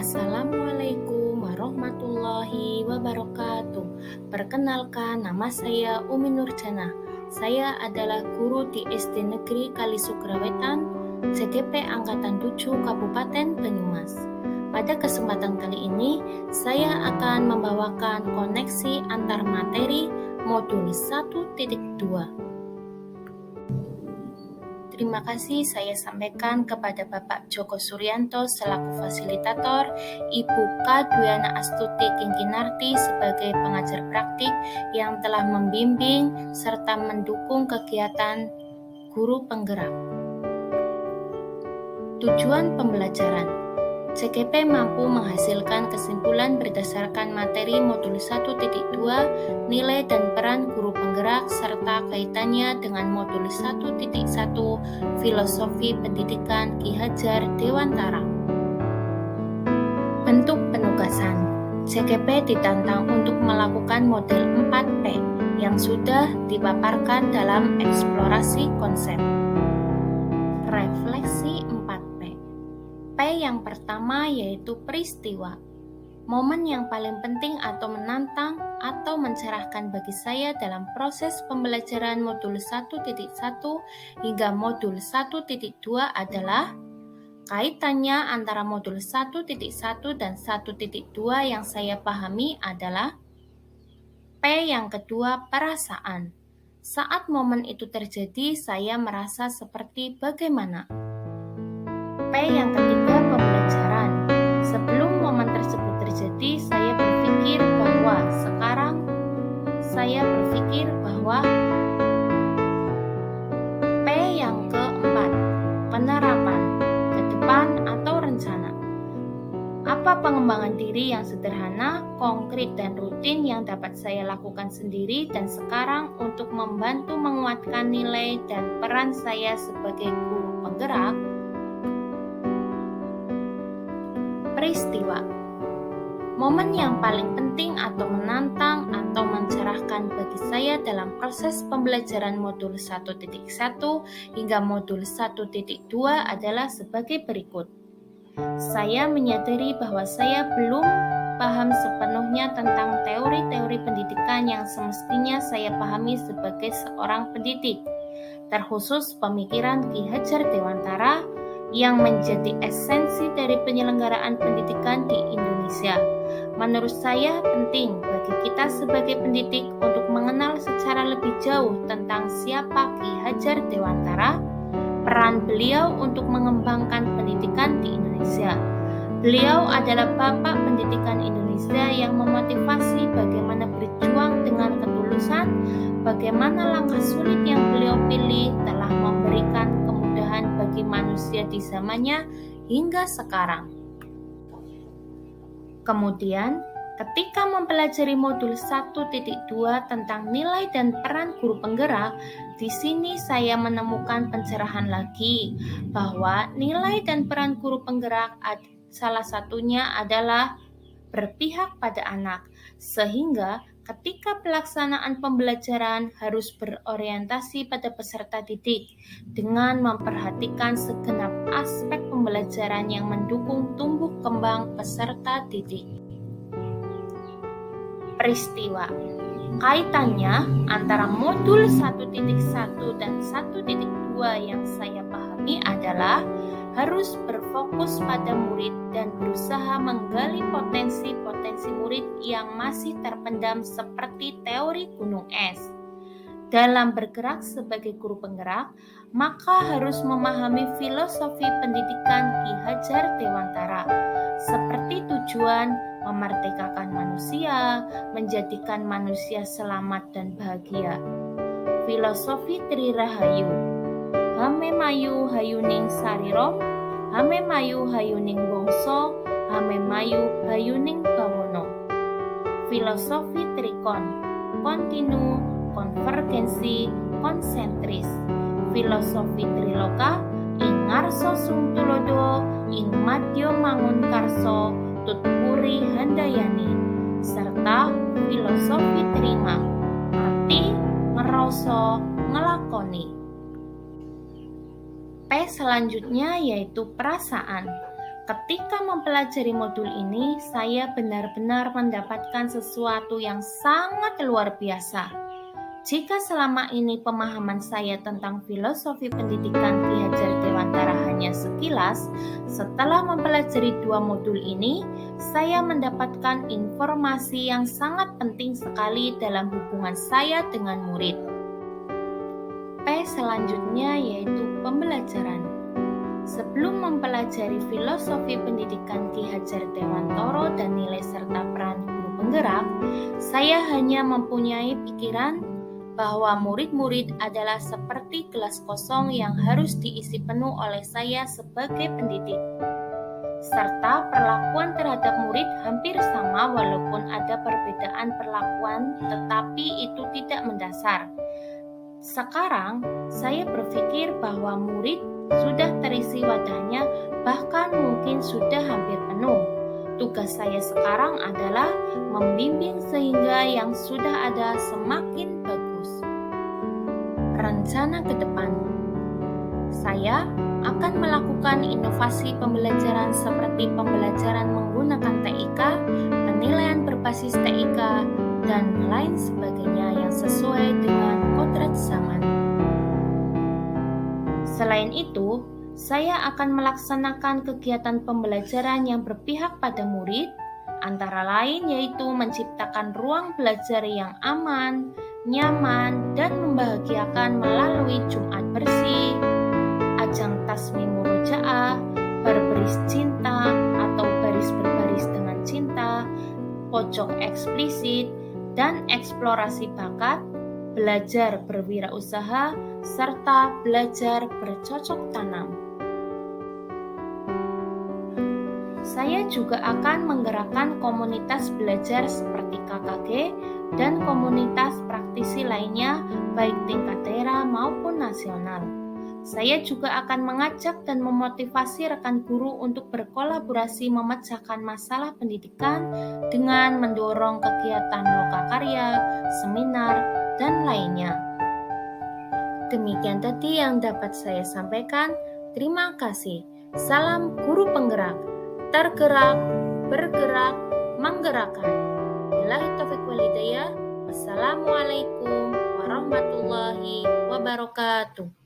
Assalamualaikum warahmatullahi wabarakatuh. Perkenalkan, nama saya Umi Nurjana. Saya adalah guru di SD Negeri Kalisugrawetan, CGP Angkatan 7 Kabupaten Banyumas. Pada kesempatan kali ini, saya akan membawakan koneksi antar materi modul 1.2. Terima kasih saya sampaikan kepada Bapak Joko Suryanto selaku fasilitator, Ibu K. Dwiana Astuti Kingkinarti sebagai pengajar praktik yang telah membimbing serta mendukung kegiatan guru penggerak. Tujuan pembelajaran: CGP mampu menghasilkan kesimpulan berdasarkan materi modul 1.2, nilai dan peran guru penggerak, serta kaitannya dengan modul 1.1, filosofi pendidikan Ki Hajar Dewantara. Bentuk penugasan: CGP ditantang untuk melakukan model 4P yang sudah dipaparkan dalam eksplorasi konsep. Refleksi 4P. P yang pertama yaitu peristiwa. Momen yang paling penting atau menantang atau mencerahkan bagi saya dalam proses pembelajaran modul 1.1 hingga modul 1.2 adalah kaitannya antara modul 1.1 dan 1.2 yang saya pahami adalah P yang kedua, perasaan. Saat momen itu terjadi, saya merasa seperti bagaimana? P yang ketiga, pembelajaran. Sebelum momen tersebut terjadi, saya berpikir bahwa P yang keempat, penerapan, ke depan atau rencana. Apa pengembangan diri yang sederhana, konkret dan rutin yang dapat saya lakukan sendiri dan sekarang untuk membantu menguatkan nilai dan peran saya sebagai guru penggerak? Peristiwa. Momen yang paling penting atau menantang atau mencerahkan bagi saya dalam proses pembelajaran modul 1.1 hingga modul 1.2 adalah sebagai berikut. Saya menyadari bahwa saya belum paham sepenuhnya tentang teori-teori pendidikan yang semestinya saya pahami sebagai seorang pendidik, terkhusus pemikiran Ki Hajar Dewantara yang menjadi esensi dari penyelenggaraan pendidikan di Indonesia. Menurut saya penting bagi kita sebagai pendidik untuk mengenal secara lebih jauh tentang siapa Ki Hajar Dewantara, peran beliau untuk mengembangkan pendidikan di Indonesia. Beliau adalah bapak pendidikan Indonesia yang memotivasi bagaimana berjuang dengan ketulusan, bagaimana langkah sulit yang beliau pilih telah memberikan kemudahan bagi manusia di zamannya hingga sekarang. Kemudian, ketika mempelajari modul 1.2 tentang nilai dan peran guru penggerak, di sini saya menemukan pencerahan lagi bahwa nilai dan peran guru penggerak salah satunya adalah berpihak pada anak, sehingga ketika pelaksanaan pembelajaran harus berorientasi pada peserta didik dengan memperhatikan segenap aspek pembelajaran yang mendukung tumbuh kembang peserta didik. Peristiwa. Kaitannya antara modul 1.1 dan 1.2 yang saya pahami adalah harus berfokus pada murid dan berusaha menggali potensi-potensi murid yang masih terpendam seperti teori gunung es. Dalam bergerak sebagai guru penggerak, maka harus memahami filosofi pendidikan Ki Hajar Dewantara, seperti tujuan memerdekakan manusia, menjadikan manusia selamat dan bahagia. Filosofi Tri Rahayu, Hame mayu hayuning sarirom, hame mayu hayuning bongso, hame mayu hayuning bawono. Filosofi Trikon, kontinu, konvergensi, konsentris. Filosofi Triloka, ing ngarso sungtulodo, ing madyo mangun karso, tutpuri handayani. Serta filosofi Trima, arti, ngeroso, ngelakoni. P selanjutnya yaitu perasaan. Ketika mempelajari modul ini, saya benar-benar mendapatkan sesuatu yang sangat luar biasa. Jika selama ini pemahaman saya tentang filosofi pendidikan Ki Hajar Dewantara hanya sekilas, setelah mempelajari 2 modul ini, saya mendapatkan informasi yang sangat penting sekali dalam hubungan saya dengan murid. P selanjutnya yaitu pembelajaran. Sebelum mempelajari filosofi pendidikan Ki Hajar Dewantara dan nilai serta peran guru penggerak, saya hanya mempunyai pikiran bahwa murid-murid adalah seperti gelas kosong yang harus diisi penuh oleh saya sebagai pendidik. Serta perlakuan terhadap murid hampir sama walaupun ada perbedaan perlakuan, tetapi itu tidak mendasar. Sekarang, saya berpikir bahwa murid sudah terisi wadahnya, bahkan mungkin sudah hampir penuh. Tugas saya sekarang adalah membimbing sehingga yang sudah ada semakin bagus. Rencana ke depan, saya akan melakukan inovasi pembelajaran seperti pembelajaran menggunakan TIK, penilaian berbasis TIK, dan lain sebagainya yang sesuai dengan kodrat zaman. Selain itu, saya akan melaksanakan kegiatan pembelajaran yang berpihak pada murid, antara lain yaitu menciptakan ruang belajar yang aman, nyaman, dan membahagiakan melalui Jumat bersih, ajang tasmi murojaah, berbaris cinta atau baris berbaris dengan cinta, pojok eksplisit, dan eksplorasi bakat, belajar berwirausaha, serta belajar bercocok tanam. Saya juga akan menggerakkan komunitas belajar seperti KKG dan komunitas praktisi lainnya baik tingkat daerah maupun nasional. Saya juga akan mengajak dan memotivasi rekan guru untuk berkolaborasi memecahkan masalah pendidikan dengan mendorong kegiatan lokakarya, seminar, dan lainnya. Demikian tadi yang dapat saya sampaikan. Terima kasih. Salam guru penggerak. Tergerak, bergerak, menggerakkan. Billahi taufiq wal hidayah. Wassalamualaikum warahmatullahi wabarakatuh.